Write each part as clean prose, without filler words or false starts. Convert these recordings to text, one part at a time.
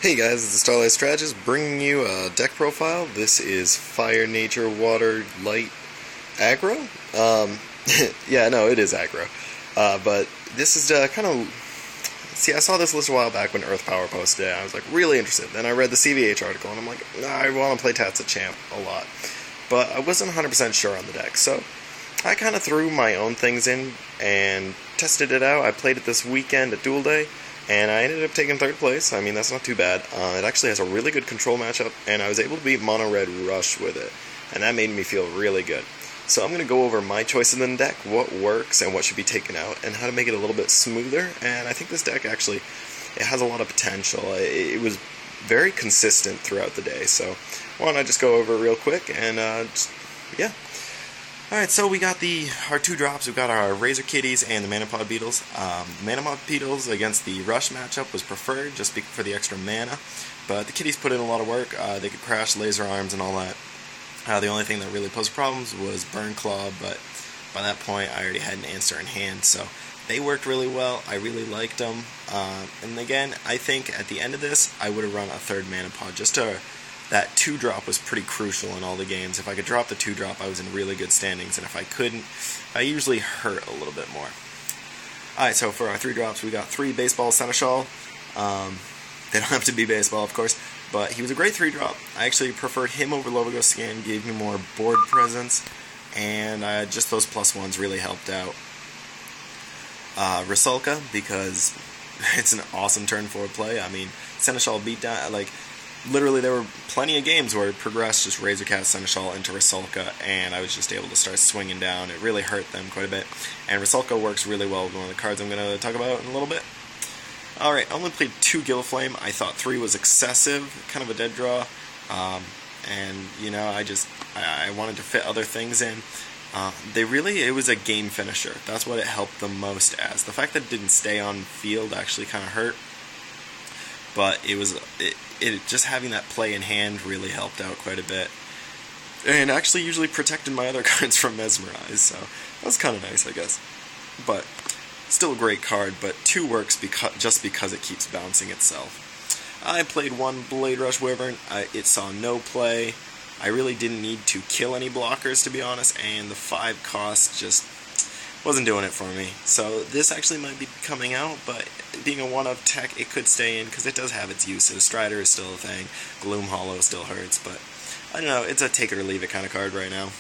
Hey guys, it's the Starlight Strategist bringing you a deck profile. This is Fire, Nature, Water, Light, Aggro. Yeah, no, it is aggro. But this is kind of... See, I saw this list a while back when Earth Power posted it. I was like really interested. Then I read the CVH article and I'm like, I want to play Tats at Champ a lot. But I wasn't 100% sure on the deck, so I kind of threw my own things in and tested it out. I played it this weekend at Duel Day, and I ended up taking third place. I mean, that's not too bad. It actually has a really good control matchup, and I was able to beat Mono Red Rush with it, and that made me feel really good. So I'm going to go over my choices in the deck, what works and what should be taken out, and how to make it a little bit smoother. And I think this deck actually, it has a lot of potential. It was very consistent throughout the day, so why don't I just go over it real quick, and yeah. Alright, so we got our two drops. We've got our Razor Kitties and the Manapod Beetles. Manapod Beetles against the Rush matchup was preferred just for the extra mana, but the Kitties put in a lot of work. They could crash laser arms and all that. The only thing that really posed problems was Burn Claw, but by that point I already had an answer in hand, so they worked really well. I really liked them. And again, I think at the end of this, I would have run a third Manapod just to... That 2-drop was pretty crucial in all the games. If I could drop the 2-drop, I was in really good standings, and if I couldn't, I usually hurt a little bit more. Alright, so for our 3 drops, we got 3 Baseball Seneschal. They don't have to be baseball, of course, but he was a great 3-drop. I actually preferred him over Lovago Scan, gave me more board presence, and just those +1s really helped out. Rusalka, because it's an awesome turn 4 play. I mean, Seneschal beat down, literally, there were plenty of games where it progressed just Razorcat, Seneschal into Rusalka, and I was just able to start swinging down. It really hurt them quite a bit. And Rusalka works really well with one of the cards I'm going to talk about in a little bit. Alright, I only played 2 Gilflame. I thought 3 was excessive, kind of a dead draw. And, you know, I wanted to fit other things in. It was a game finisher. That's what it helped them most as. The fact that it didn't stay on field actually kind of hurt. But it just having that play in hand really helped out quite a bit. And actually usually protected my other cards from Mesmerize, so that was kind of nice, I guess. But still a great card, but 2 works just because it keeps bouncing itself. I played 1 Blade Rush Wyvern. It saw no play. I really didn't need to kill any blockers, to be honest, and the 5 cost just wasn't doing it for me. So this actually might be coming out, but being a 1-of tech, it could stay in because it does have its uses. Strider is still a thing. Gloom Hollow still hurts, but I don't know. It's a take it or leave it kind of card right now.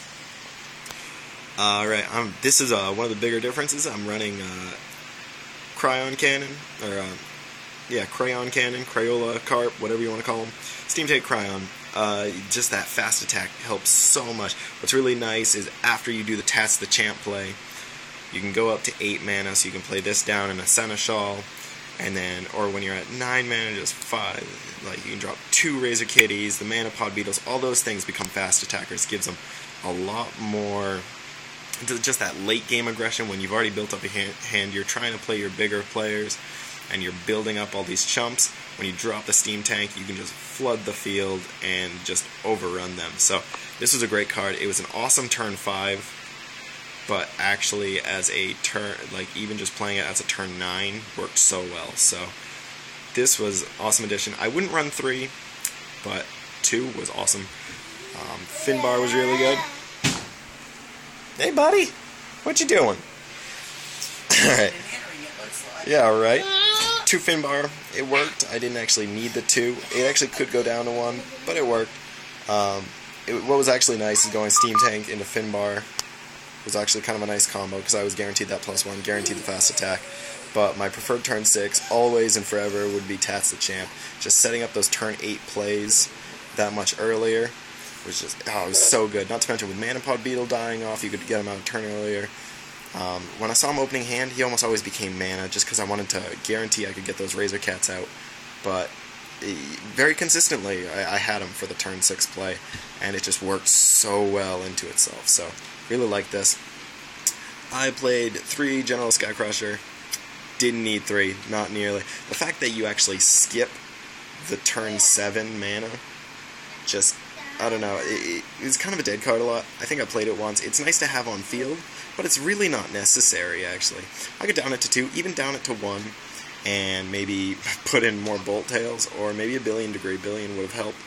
Alright, this is one of the bigger differences. I'm running Crayon Cannon, Crayon Cannon, Crayola, Carp, whatever you want to call them. Steam Take Crayon. Just that fast attack helps so much. What's really nice is after you do the Tats the Champ play, you can go up to 8 mana, so you can play this down in a Seneschal, and then, or when you're at 9 mana, just 5, you can drop 2 Razor Kitties, the Manapod Beetles, all those things become fast attackers. Gives them a lot more, just that late game aggression when you've already built up a hand, you're trying to play your bigger players, and you're building up all these chumps. When you drop the Steam Tank, you can just flood the field and just overrun them. So, this was a great card. It was an awesome turn 5. But actually, as a turn, even just playing it as a turn 9 worked so well. So this was awesome addition. I wouldn't run 3, but 2 was awesome. Finbarr was really good. Hey, buddy, what you doing? All right. Yeah, right. 2 Finbarr, it worked. I didn't actually need the 2. It actually could go down to 1, but it worked. What was actually nice is going Steam Tank into Finbarr. Was actually kind of a nice combo because I was guaranteed that +1, guaranteed the fast attack. But my preferred turn 6, always and forever, would be Tats the Champ. Just setting up those turn 8 plays that much earlier was just, it was so good. Not to mention with Manapod Beetle dying off, you could get him out a turn earlier. When I saw him opening hand, he almost always became mana just because I wanted to guarantee I could get those Razor Cats out. But very consistently, I had him for the turn 6 play, and it just worked so well into itself. So really like this. I played 3 General Skycrusher. Didn't need 3, not nearly. The fact that you actually skip the turn 7 mana, just, I don't know, it's kind of a dead card a lot. I think I played it once. It's nice to have on field, but it's really not necessary, actually. I could down it to 2, even down it to 1, and maybe put in more Bolt Tails, or maybe a Billion Degree. Billion would have helped.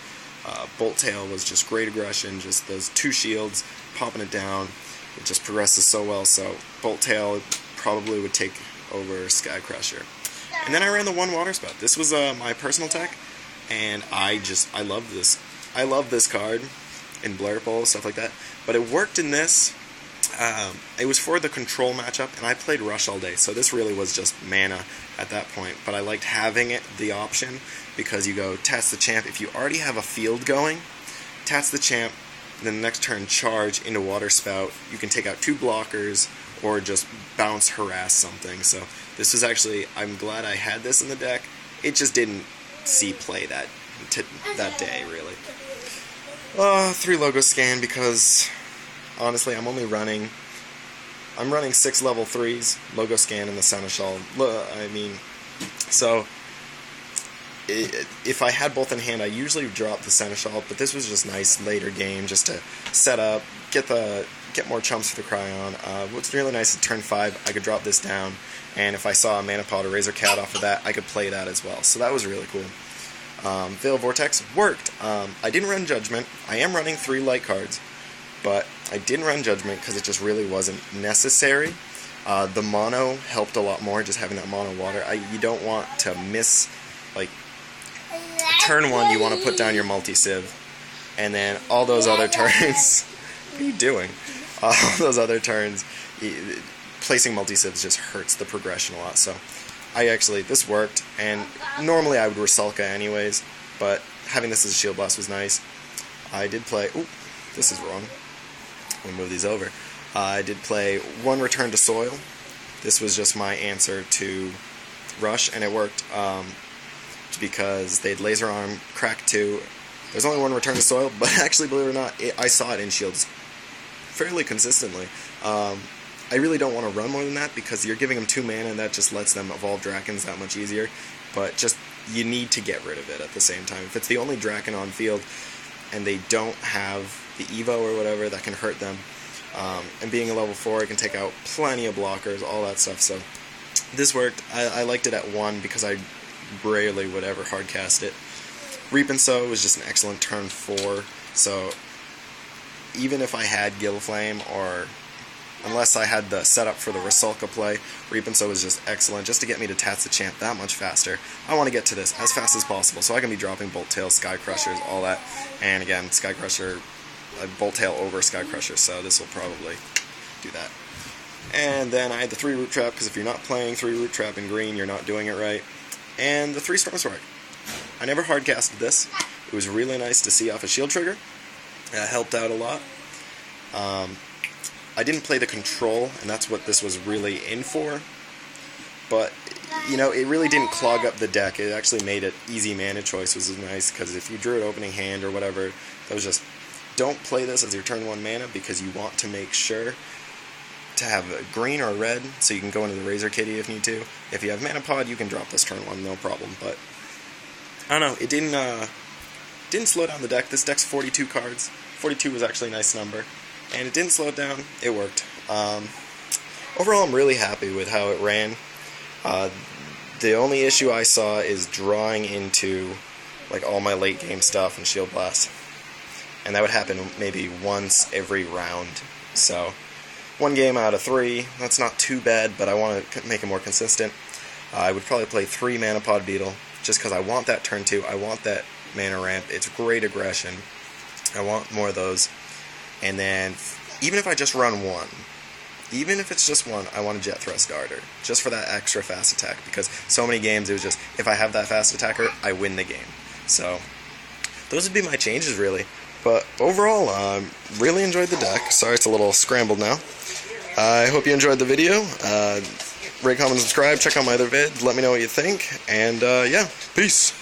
Bolt Tail was just great aggression, just those 2 shields, popping it down. It just progresses so well, so Bolt Tail probably would take over Skycrusher. And then I ran the 1 water spout. This was my personal tech, and I love this. I love this card in Blurple, stuff like that. But it worked in this. It was for the control matchup, and I played Rush all day, so this really was just mana at that point. But I liked having it, the option, because you go Tats the Champ. If you already have a field going, Tats the Champ, then the next turn charge into Water Spout. You can take out 2 blockers, or just bounce harass something. So this was actually, I'm glad I had this in the deck. It just didn't see play that day, really. 3 logo scan, because honestly I'm running 6 level 3s, logo scan in the Seneschal. I mean, so if I had both in hand, I usually drop the Seneschal, but this was just nice later game just to set up, get more chumps for the Crayon. What's really nice is turn 5, I could drop this down, and if I saw a Mana Pod or Razor Cat off of that, I could play that as well. So that was really cool. Veil Vortex worked. I didn't run Judgment. I am running 3 light cards, but I didn't run Judgment because it just really wasn't necessary. The mono helped a lot more, just having that mono water. You don't want to miss, like, turn 1 you want to put down your multi-civ, and then all those other turns, what are you doing? All those other turns, placing multi-civs just hurts the progression a lot, so this worked, and normally I would Rusalka anyways, but having this as a Shield Blast was nice. I did play, ooh, this is wrong, I'm going to move these over. I did play 1 Return to Soil. This was just my answer to Rush, and it worked, because they'd Laser Arm, Crack 2. There's only 1 Return to Soil, but actually, believe it or not, I saw it in Shields fairly consistently. I really don't want to run more than that, because you're giving them 2 mana, and that just lets them evolve Drakons that much easier, but just, you need to get rid of it at the same time. If it's the only Drakon on field, and they don't have the Evo or whatever, that can hurt them, and being a level 4, it can take out plenty of blockers, all that stuff, so this worked. I liked it at 1, because I rarely would ever hardcast it. Reap and Sow was just an excellent turn 4, so even if I had Gilflame, or unless I had the setup for the Rusalka play, Reap and Sow was just excellent, just to get me to Tats the Champ that much faster. I want to get to this as fast as possible, so I can be dropping Bolt Tails, Skycrushers, all that, and again, Skycrusher, Bolt Tail over Skycrusher, so this will probably do that. And then I had the 3 Root Trap, because if you're not playing 3 Root Trap in green, you're not doing it right. And the 3 Storm Strike. I never hardcasted this. It was really nice to see off a shield trigger. It helped out a lot. I didn't play the control, and that's what this was really in for. But, you know, it really didn't clog up the deck. It actually made it easy mana choice, which was nice, because if you drew an opening hand or whatever, that was just, don't play this as your turn 1 mana, because you want to make sure to have a green or red, so you can go into the Razor Kitty if you need to. If you have Mana Pod, you can drop this turn 1, no problem. But I don't know, it didn't slow down the deck. This deck's 42 cards. 42 was actually a nice number, and it didn't slow it down. It worked. Overall, I'm really happy with how it ran. The only issue I saw is drawing into like all my late game stuff and Shield Blast, and that would happen maybe once every round. So 1 game out of 3, that's not too bad, but I want to make it more consistent. I would probably play 3 Mana Pod Beetle, just because I want that turn 2, I want that mana ramp, it's great aggression, I want more of those. And then, even if I just run 1, even if it's just 1, I want a Jet Thrust Darter, just for that extra fast attack, because so many games it was just, if I have that fast attacker, I win the game. So, those would be my changes, really. But overall, really enjoyed the deck. Sorry it's a little scrambled now. I hope you enjoyed the video. Rate, comment, subscribe. Check out my other vid. Let me know what you think. And yeah, peace.